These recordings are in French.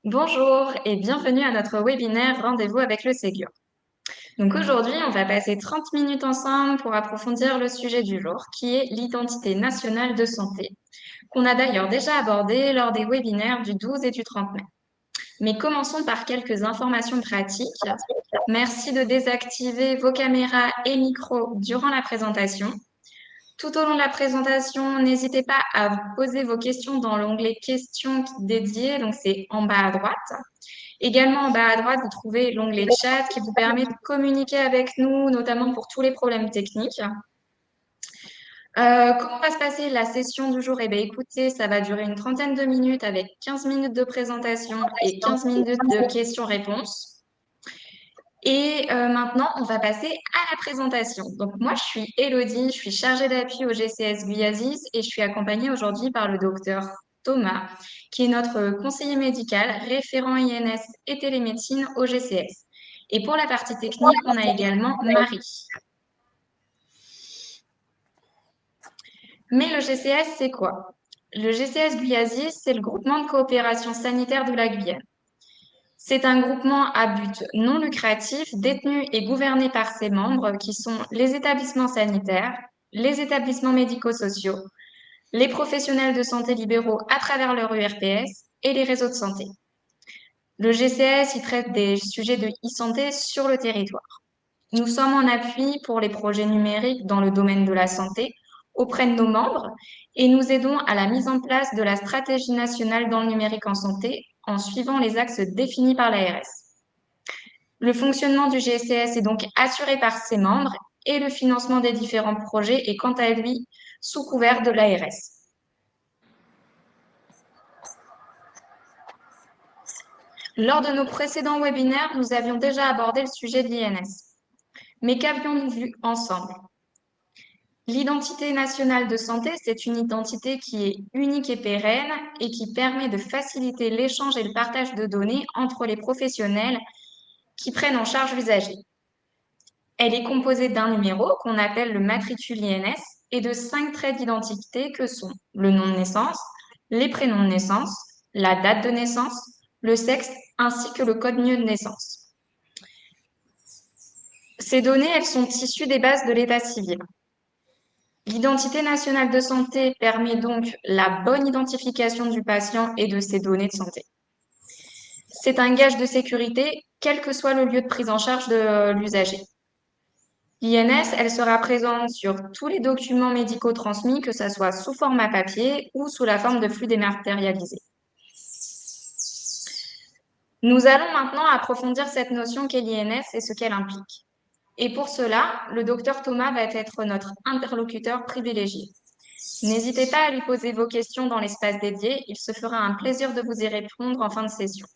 Bonjour et bienvenue à notre webinaire Rendez-vous avec le Ségur. Donc aujourd'hui, on va passer 30 minutes ensemble pour approfondir le sujet du jour, qui est l'identité nationale de santé, qu'on a d'ailleurs déjà abordé lors des webinaires du 12 et du 30 mai. Mais commençons par quelques informations pratiques. Merci de désactiver vos caméras et micros durant la présentation. Tout au long de la présentation, n'hésitez pas à vous poser vos questions dans l'onglet questions dédié, donc c'est en bas à droite. Également, en bas à droite, vous trouvez l'onglet chat qui vous permet de communiquer avec nous, notamment pour tous les problèmes techniques. Comment va se passer la session du jour? Eh bien, écoutez, ça va durer une trentaine de minutes avec 15 minutes de présentation et 15 minutes de questions-réponses. Et maintenant, on va passer à la présentation. Donc, moi, je suis Élodie, je suis chargée d'appui au GCS Guyasis et je suis accompagnée aujourd'hui par le docteur Thomas, qui est notre conseiller médical, référent INS et télémédecine au GCS. Et pour la partie technique, on a également Marie. Mais le GCS, c'est quoi? Le GCS Guyasis, c'est le groupement de coopération sanitaire de la Guyane. C'est un groupement à but non lucratif détenu et gouverné par ses membres qui sont les établissements sanitaires, les établissements médico-sociaux, les professionnels de santé libéraux à travers leur URPS et les réseaux de santé. Le GCS, il traite des sujets de e-santé sur le territoire. Nous sommes en appui pour les projets numériques dans le domaine de la santé auprès de nos membres et nous aidons à la mise en place de la stratégie nationale dans le numérique en santé en suivant les axes définis par l'ARS. Le fonctionnement du GCS est donc assuré par ses membres et le financement des différents projets est quant à lui sous couvert de l'ARS. Lors de nos précédents webinaires, nous avions déjà abordé le sujet de l'INS. Mais qu'avions-nous vu ensemble? L'identité nationale de santé, c'est une identité qui est unique et pérenne et qui permet de faciliter l'échange et le partage de données entre les professionnels qui prennent en charge l'usager. Elle est composée d'un numéro qu'on appelle le matricule INS et de 5 traits d'identité que sont le nom de naissance, les prénoms de naissance, la date de naissance, le sexe ainsi que le code MIE de naissance. Ces données, elles sont issues des bases de l'état civil. L'identité nationale de santé permet donc la bonne identification du patient et de ses données de santé. C'est un gage de sécurité, quel que soit le lieu de prise en charge de l'usager. L'INS, elle sera présente sur tous les documents médicaux transmis, que ce soit sous format papier ou sous la forme de flux dématérialisés. Nous allons maintenant approfondir cette notion qu'est l'INS et ce qu'elle implique. Et pour cela, le docteur Thomas va être notre interlocuteur privilégié. N'hésitez pas à lui poser vos questions dans l'espace dédié, il se fera un plaisir de vous y répondre en fin de session.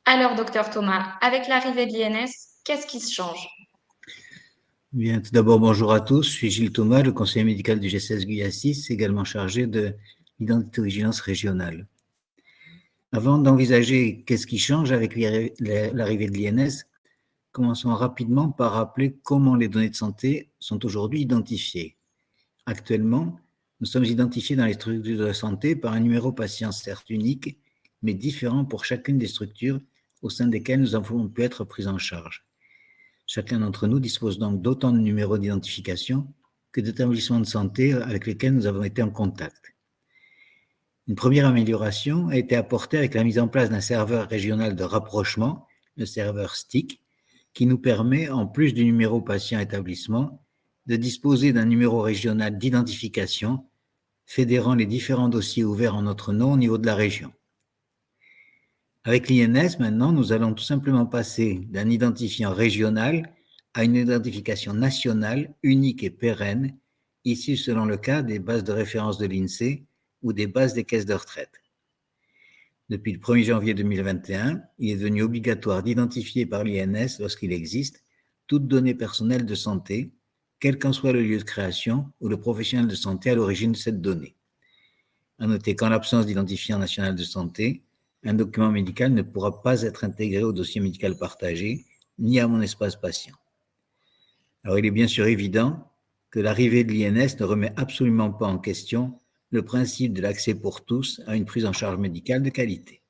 Alors, docteur Thomas, avec l'arrivée de l'INS, qu'est-ce qui se change? Bien, tout d'abord, bonjour à tous. Je suis Gilles Thomas, le conseiller médical du GCS Guyasis, également chargé de l'identité-vigilance régionale. Avant d'envisager qu'est-ce qui change avec l'arrivée de l'INS, commençons rapidement par rappeler comment les données de santé sont aujourd'hui identifiées. Actuellement, nous sommes identifiés dans les structures de santé par un numéro patient certes unique, mais différent pour chacune des structures au sein desquelles nous avons pu être pris en charge. Chacun d'entre nous dispose donc d'autant de numéros d'identification que d'établissements de santé avec lesquels nous avons été en contact. Une première amélioration a été apportée avec la mise en place d'un serveur régional de rapprochement, le serveur STIC, qui nous permet, en plus du numéro patient établissement, de disposer d'un numéro régional d'identification fédérant les différents dossiers ouverts en notre nom au niveau de la région. Avec l'INS, maintenant, nous allons tout simplement passer d'un identifiant régional à une identification nationale, unique et pérenne, issue selon le cas des bases de référence de l'INSEE ou des bases des caisses de retraite. Depuis le 1er janvier 2021, il est devenu obligatoire d'identifier par l'INS, lorsqu'il existe, toute donnée personnelle de santé, quel qu'en soit le lieu de création ou le professionnel de santé à l'origine de cette donnée. À noter qu'en l'absence d'identifiant national de santé, un document médical ne pourra pas être intégré au dossier médical partagé, ni à mon espace patient. Alors, il est bien sûr évident que l'arrivée de l'INS ne remet absolument pas en question le principe de l'accès pour tous à une prise en charge médicale de qualité.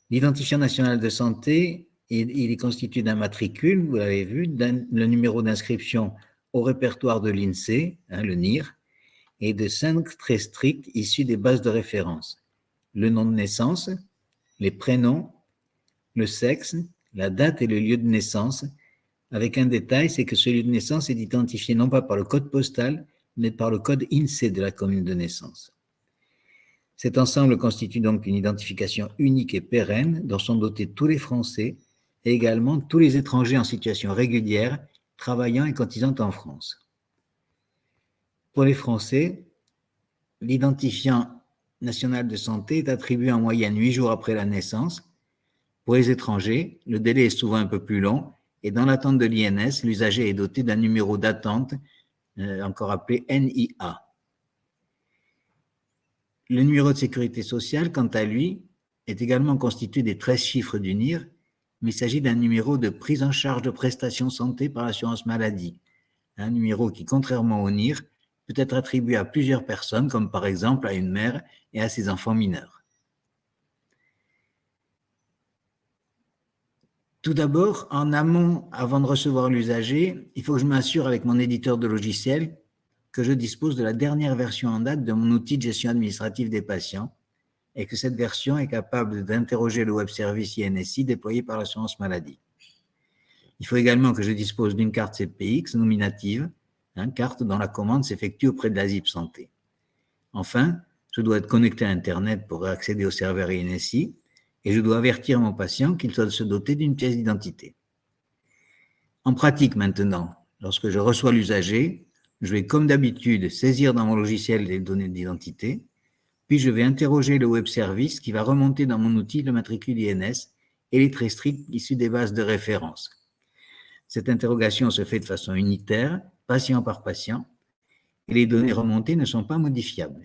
L'identifiant national de santé, il est constitué d'un matricule, vous l'avez vu, le numéro d'inscription au répertoire de l'INSEE, le NIR, et de 5 traits stricts issus des bases de référence. Le nom de naissance, les prénoms, le sexe, la date et le lieu de naissance, avec un détail, c'est que ce lieu de naissance est identifié non pas par le code postal, mais par le code INSEE de la commune de naissance. Cet ensemble constitue donc une identification unique et pérenne dont sont dotés tous les Français et également tous les étrangers en situation régulière, travaillant et cotisant en France. Pour les Français, l'identifiant national de santé est attribué en moyenne 8 jours après la naissance. Pour les étrangers, le délai est souvent un peu plus long et dans l'attente de l'INS, l'usager est doté d'un numéro d'attente, encore appelé NIA. Le numéro de sécurité sociale, quant à lui, est également constitué des 13 chiffres du NIR, mais il s'agit d'un numéro de prise en charge de prestations santé par l'assurance maladie. Un numéro qui, contrairement au NIR, peut être attribué à plusieurs personnes, comme par exemple à une mère et à ses enfants mineurs. Tout d'abord, en amont, avant de recevoir l'usager, il faut que je m'assure avec mon éditeur de logiciel que je dispose de la dernière version en date de mon outil de gestion administrative des patients et que cette version est capable d'interroger le web service INSI déployé par l'assurance maladie. Il faut également que je dispose d'une carte CPX nominative, carte dont la commande s'effectue auprès de la ZIP Santé. Enfin, je dois être connecté à Internet pour accéder au serveur INSI et je dois avertir mon patient qu'il doit se doter d'une pièce d'identité. En pratique maintenant, lorsque je reçois l'usager, je vais comme d'habitude saisir dans mon logiciel les données d'identité, puis je vais interroger le web service qui va remonter dans mon outil le matricule INS et les traits stricts issus des bases de référence. Cette interrogation se fait de façon unitaire, patient par patient, et les données remontées ne sont pas modifiables.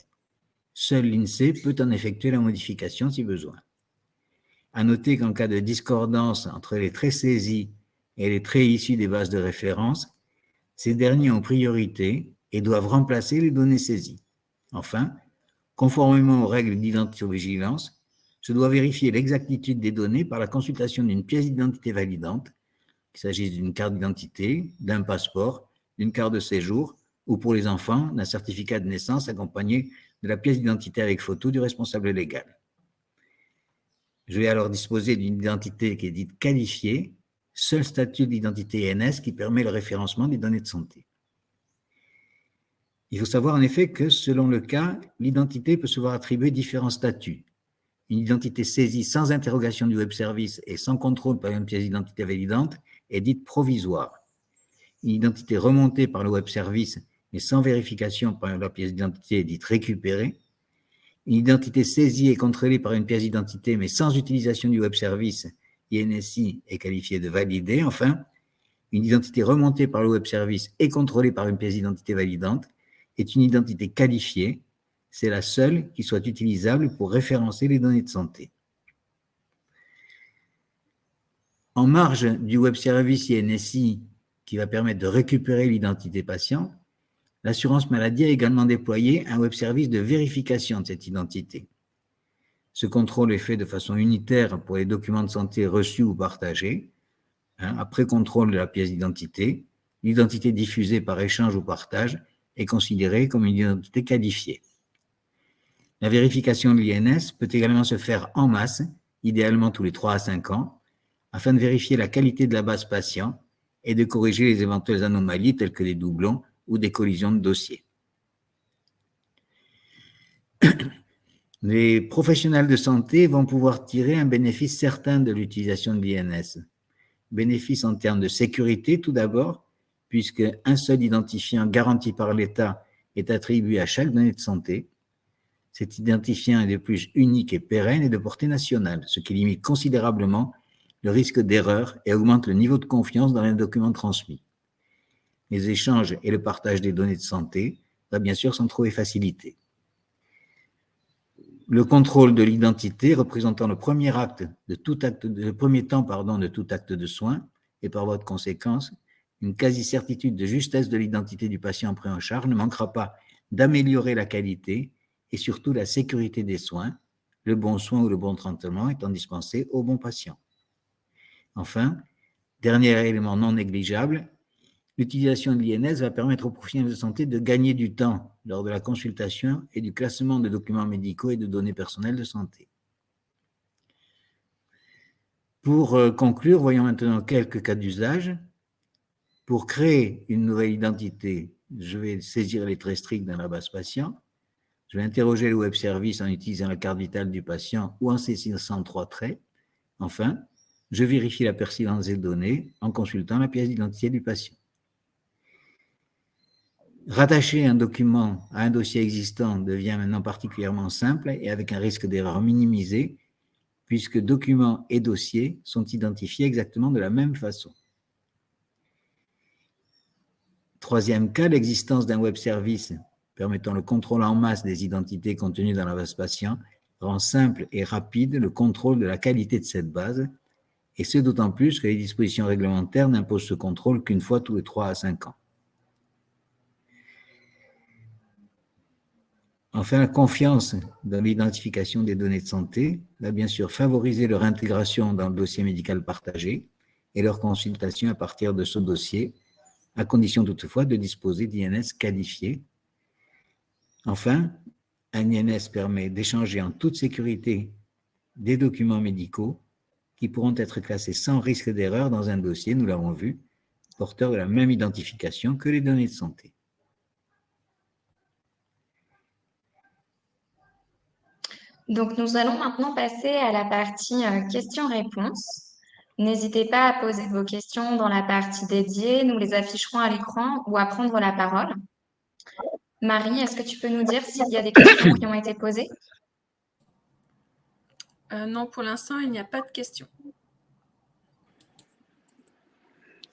Seul l'INSEE peut en effectuer la modification si besoin. À noter qu'en cas de discordance entre les traits saisis et les traits issus des bases de référence, ces derniers ont priorité et doivent remplacer les données saisies. Enfin, conformément aux règles d'identiovigilance, je dois vérifier l'exactitude des données par la consultation d'une pièce d'identité validante, qu'il s'agisse d'une carte d'identité, d'un passeport, d'une carte de séjour ou pour les enfants, d'un certificat de naissance accompagné de la pièce d'identité avec photo du responsable légal. Je vais alors disposer d'une identité qui est dite qualifiée, seul statut d'identité INS qui permet le référencement des données de santé. Il faut savoir en effet que selon le cas, l'identité peut se voir attribuer différents statuts. Une identité saisie sans interrogation du web service et sans contrôle par une pièce d'identité validante est dite provisoire. Une identité remontée par le web service mais sans vérification par la pièce d'identité est dite récupérée. Une identité saisie et contrôlée par une pièce d'identité mais sans utilisation du web service INSI est qualifiée de validée. Enfin, une identité remontée par le web service et contrôlée par une pièce d'identité validante est une identité qualifiée. C'est la seule qui soit utilisable pour référencer les données de santé. En marge du web service INSI qui va permettre de récupérer l'identité patient, l'assurance maladie a également déployé un web service de vérification de cette identité. Ce contrôle est fait de façon unitaire pour les documents de santé reçus ou partagés. Après contrôle de la pièce d'identité, l'identité diffusée par échange ou partage est considérée comme une identité qualifiée. La vérification de l'INS peut également se faire en masse, idéalement tous les 3 à 5 ans, afin de vérifier la qualité de la base patient et de corriger les éventuelles anomalies telles que des doublons ou des collisions de dossiers. Les professionnels de santé vont pouvoir tirer un bénéfice certain de l'utilisation de l'INS. Bénéfice en termes de sécurité tout d'abord, puisque un seul identifiant garanti par l'État est attribué à chaque donnée de santé. Cet identifiant est de plus unique et pérenne et de portée nationale, ce qui limite considérablement le risque d'erreur et augmente le niveau de confiance dans les documents transmis. Les échanges et le partage des données de santé va bien sûr s'en trouver facilité. Le contrôle de l'identité représentant le premier temps de tout acte de soin et par voie de conséquence, une quasi-certitude de justesse de l'identité du patient pris en charge ne manquera pas d'améliorer la qualité et surtout la sécurité des soins, le bon soin ou le bon traitement étant dispensé au bon patient. Enfin, dernier élément non négligeable, l'utilisation de l'INS va permettre aux professionnels de santé de gagner du temps lors de la consultation et du classement de documents médicaux et de données personnelles de santé. Pour conclure, voyons maintenant quelques cas d'usage. Pour créer une nouvelle identité, je vais saisir les traits stricts dans la base patient. Je vais interroger le web service en utilisant la carte vitale du patient ou en saisissant 3 traits. Enfin, je vérifie la pertinence des données en consultant la pièce d'identité du patient. Rattacher un document à un dossier existant devient maintenant particulièrement simple et avec un risque d'erreur minimisé, puisque document et dossier sont identifiés exactement de la même façon. Troisième cas, l'existence d'un web service permettant le contrôle en masse des identités contenues dans la base patient rend simple et rapide le contrôle de la qualité de cette base, et ce d'autant plus que les dispositions réglementaires n'imposent ce contrôle qu'une fois tous les 3 à 5 ans. Enfin, la confiance dans l'identification des données de santé va bien sûr favoriser leur intégration dans le dossier médical partagé et leur consultation à partir de ce dossier, à condition toutefois de disposer d'INS qualifiés. Enfin, un INS permet d'échanger en toute sécurité des documents médicaux qui pourront être classés sans risque d'erreur dans un dossier, nous l'avons vu, porteur de la même identification que les données de santé. Donc, nous allons maintenant passer à la partie questions-réponses. N'hésitez pas à poser vos questions dans la partie dédiée. Nous les afficherons à l'écran ou à prendre la parole. Marie, est-ce que tu peux nous dire s'il y a des questions qui ont été posées? Non, pour l'instant, il n'y a pas de questions.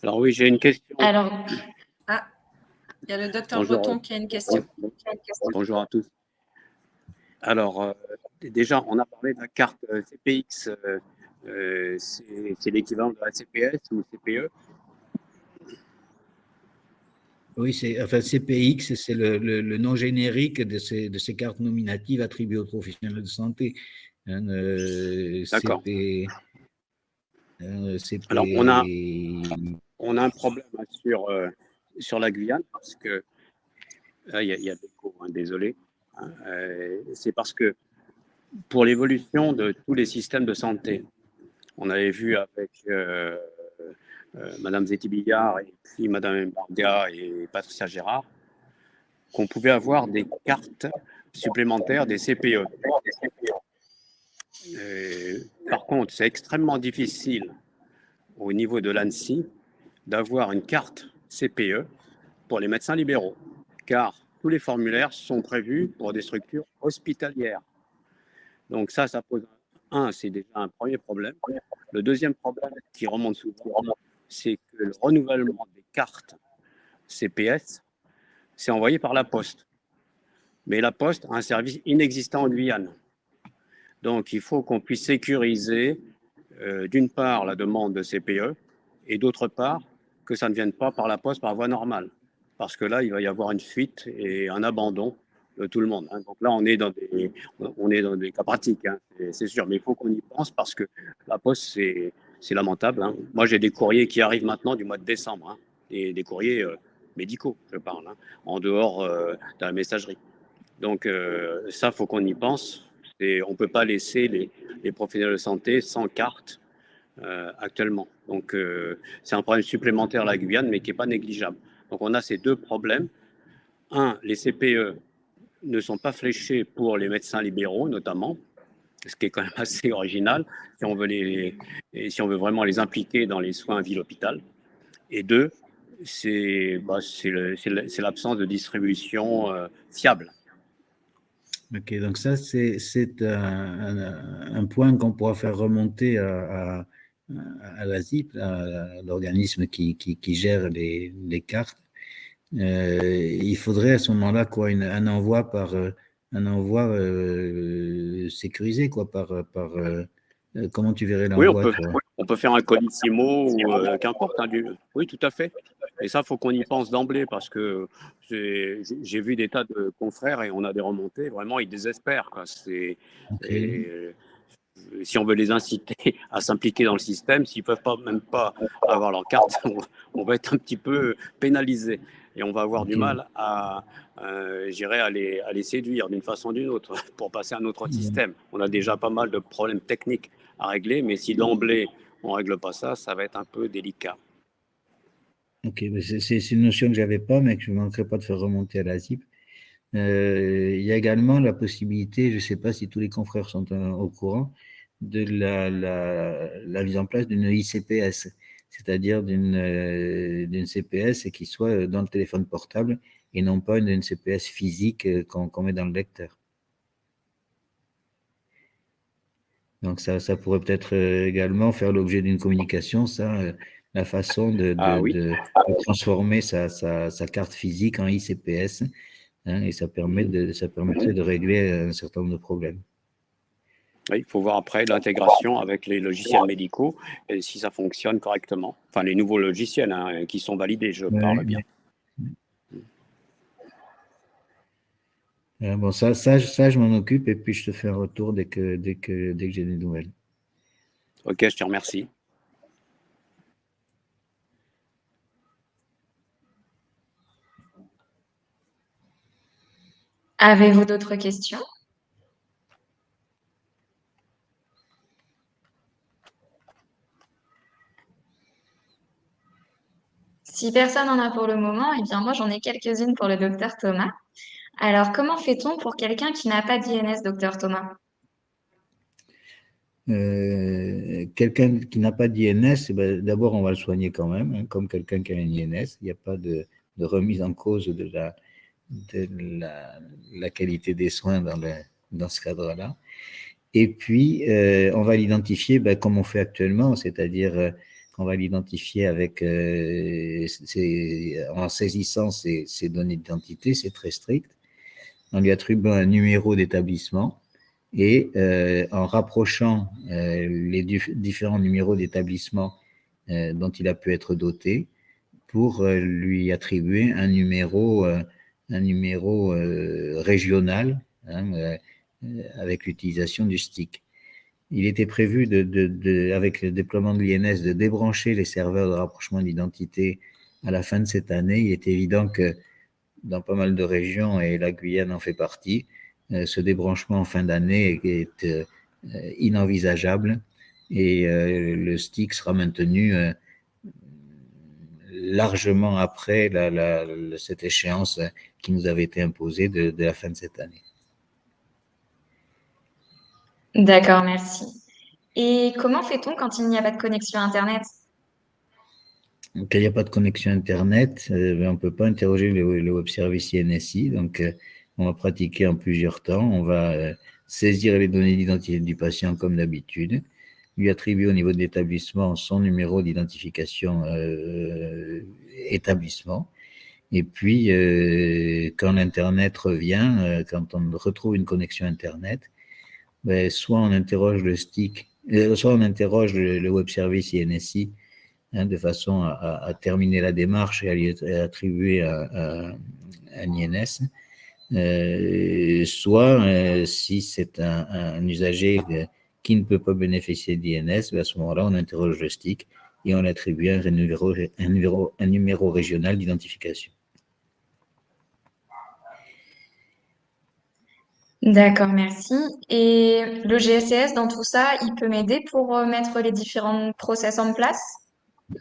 Alors oui, j'ai une question. Alors, il y a le docteur Breton qui a une question. Bonjour à tous. Alors, déjà, on a parlé de la carte CPX. C'est l'équivalent de la CPS ou CPE? Oui, CPX, c'est le nom générique de ces cartes nominatives attribuées aux professionnels de santé. D'accord. Alors, on a un problème sur la Guyane parce que il y a des échos, désolé. C'est parce que pour l'évolution de tous les systèmes de santé, on avait vu avec Madame Zeti-Billard et puis Madame Bardia et Patricia Gérard qu'on pouvait avoir des cartes supplémentaires, des CPE. Par contre, c'est extrêmement difficile au niveau de l'ANSSI d'avoir une carte CPE pour les médecins libéraux, car tous les formulaires sont prévus pour des structures hospitalières. Donc ça pose c'est déjà un premier problème. Le deuxième problème qui remonte souvent, c'est que le renouvellement des cartes CPS, c'est envoyé par la Poste. Mais la Poste a un service inexistant en Guyane. Donc, il faut qu'on puisse sécuriser, d'une part, la demande de CPE, et d'autre part, que ça ne vienne pas par la Poste par voie normale. Parce que là, il va y avoir une fuite et un abandon de tout le monde. Donc là, on est dans des cas pratiques, c'est sûr. Mais il faut qu'on y pense parce que la Poste, c'est lamentable. Moi, j'ai des courriers qui arrivent maintenant du mois de décembre, et des courriers médicaux, je parle, en dehors de la messagerie. Donc ça, il faut qu'on y pense. Et on ne peut pas laisser les professionnels de santé sans carte actuellement. Donc c'est un problème supplémentaire à la Guyane, mais qui n'est pas négligeable. Donc on a ces deux problèmes. Les CPE ne sont pas fléchés pour les médecins libéraux, notamment, ce qui est quand même assez original, si on veut vraiment les impliquer dans les soins ville-hôpital. Et deux, c'est l'absence de distribution fiable. Ok, donc ça, c'est un point qu'on pourra faire remonter à la ZIP, à l'organisme qui gère les cartes. Il faudrait à ce moment-là un envoi sécurisé, comment tu verrais l'envoi? Oui, on peut faire un colissimo ou qu'importe. Oui, tout à fait. Et ça, il faut qu'on y pense d'emblée parce que j'ai vu des tas de confrères et on a des remontées. Vraiment, ils désespèrent, quoi. Ok. Et si on veut les inciter à s'impliquer dans le système, s'ils ne peuvent même pas avoir leur carte, on va être un petit peu pénalisé. Et on va avoir du Ok. mal j'irais, à les séduire d'une façon ou d'une autre pour passer à un autre système. On a déjà pas mal de problèmes techniques à régler, mais si d'emblée on ne règle pas ça, ça va être un peu délicat. Ok, mais c'est une notion que j'avais pas, mais que je ne manquerai pas de faire remonter à la ZIP. Il y a également la possibilité, je ne sais pas si tous les confrères sont au courant, de la mise en place d'une ICPS, c'est-à-dire d'une CPS qui soit dans le téléphone portable et non pas une CPS physique qu'on met dans le lecteur. Donc ça pourrait peut-être également faire l'objet d'une communication, la façon Ah oui. de transformer sa carte physique en ICPS, hein, et ça permettrait de régler un certain nombre de problèmes. Oui, il faut voir après l'intégration avec les logiciels médicaux et si ça fonctionne correctement. Enfin, les nouveaux logiciels qui sont validés, je parle bien. Bon, ça, je m'en occupe et puis je te fais un retour dès que j'ai des nouvelles. Ok, je te remercie. Avez-vous d'autres questions? Si personne n'en a pour le moment, eh bien moi j'en ai quelques-unes pour le docteur Thomas. Alors comment fait-on pour quelqu'un qui n'a pas d'INS, docteur Thomas? Quelqu'un qui n'a pas d'INS, d'abord on va le soigner quand même, hein, comme quelqu'un qui a un INS. Il n'y a pas de remise en cause de la qualité des soins dans ce cadre-là. Et puis, on va l'identifier comme on fait actuellement, c'est-à-dire qu'on va l'identifier en saisissant ses données d'identité, c'est très strict, en lui attribuant un numéro d'établissement et en rapprochant les différents numéros d'établissement dont il a pu être doté pour lui attribuer un numéro régional, hein, avec l'utilisation du stick. Il était prévu, avec le déploiement de l'INS, de débrancher les serveurs de rapprochement d'identité à la fin de cette année. Il est évident que dans pas mal de régions, et la Guyane en fait partie, ce débranchement en fin d'année est inenvisageable et le stick sera maintenu largement après cette échéance qui nous avait été imposée de la fin de cette année. D'accord, merci. Et comment fait-on quand il n'y a pas de connexion Internet? Donc, il n'y a pas de connexion Internet, on ne peut pas interroger le web service INSI. Donc, on va pratiquer en plusieurs temps. On va saisir les données d'identité du patient comme d'habitude, lui attribuer au niveau de l'établissement son numéro d'identification établissement. Et puis, quand l'Internet revient, quand on retrouve une connexion Internet, soit on interroge le stick, soit on interroge le web service INSI, hein, de façon à terminer la démarche et à lui attribuer un INS, soit si c'est un usager qui ne peut pas bénéficier d'INS, à ce moment-là, on interroge le stick et on attribue un numéro régional d'identification. D'accord, merci. Et le GCS, dans tout ça, il peut m'aider pour mettre les différents process en place?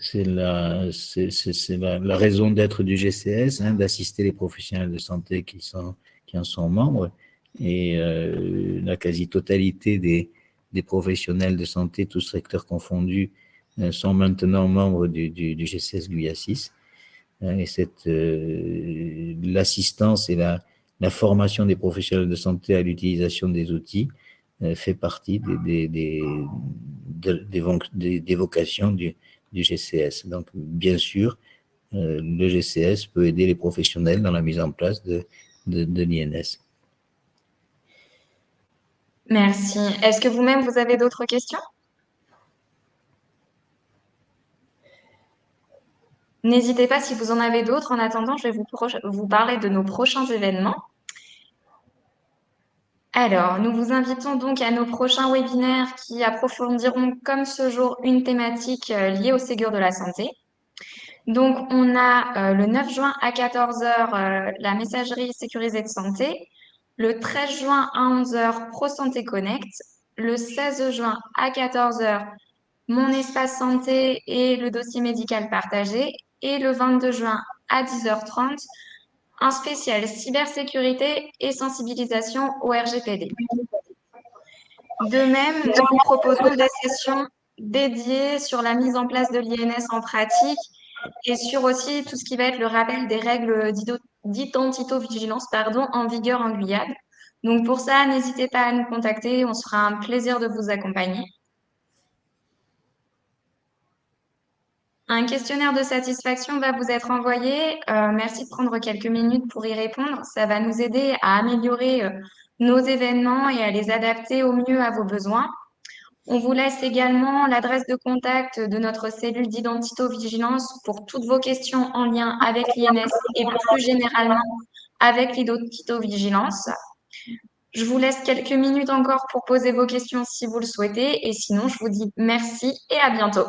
C'est la raison d'être du GCS, hein, d'assister les professionnels de santé qui en sont membres. Et la quasi-totalité des professionnels de santé, tous secteurs confondus, sont maintenant membres du GCS GUIA 6. Et l'assistance et la formation des professionnels de santé à l'utilisation des outils fait partie des vocations du GCS. Donc, bien sûr, le GCS peut aider les professionnels dans la mise en place de l'INS. Merci. Est-ce que vous-même, vous avez d'autres questions? N'hésitez pas si vous en avez d'autres. En attendant, je vais vous parler de nos prochains événements. Alors, nous vous invitons donc à nos prochains webinaires qui approfondiront, comme ce jour, une thématique liée au Ségur de la santé. Donc, on a le 9 juin à 14 h la messagerie sécurisée de santé, le 13 juin à 11 h Pro Santé Connect, le 16 juin à 14 h Mon espace santé et le dossier médical partagé, et le 22 juin à 10 h 30 un spécial cybersécurité et sensibilisation au RGPD. De même, nous vous proposons des sessions dédiées sur la mise en place de l'INS en pratique et sur aussi tout ce qui va être le rappel des règles d'identito-vigilance en vigueur en Guyane. Donc pour ça, n'hésitez pas à nous contacter, on sera un plaisir de vous accompagner. Un questionnaire de satisfaction va vous être envoyé. Merci de prendre quelques minutes pour y répondre. Ça va nous aider à améliorer nos événements et à les adapter au mieux à vos besoins. On vous laisse également l'adresse de contact de notre cellule d'identito-vigilance pour toutes vos questions en lien avec l'INS et plus généralement avec l'identito-vigilance. Je vous laisse quelques minutes encore pour poser vos questions si vous le souhaitez et sinon je vous dis merci et à bientôt.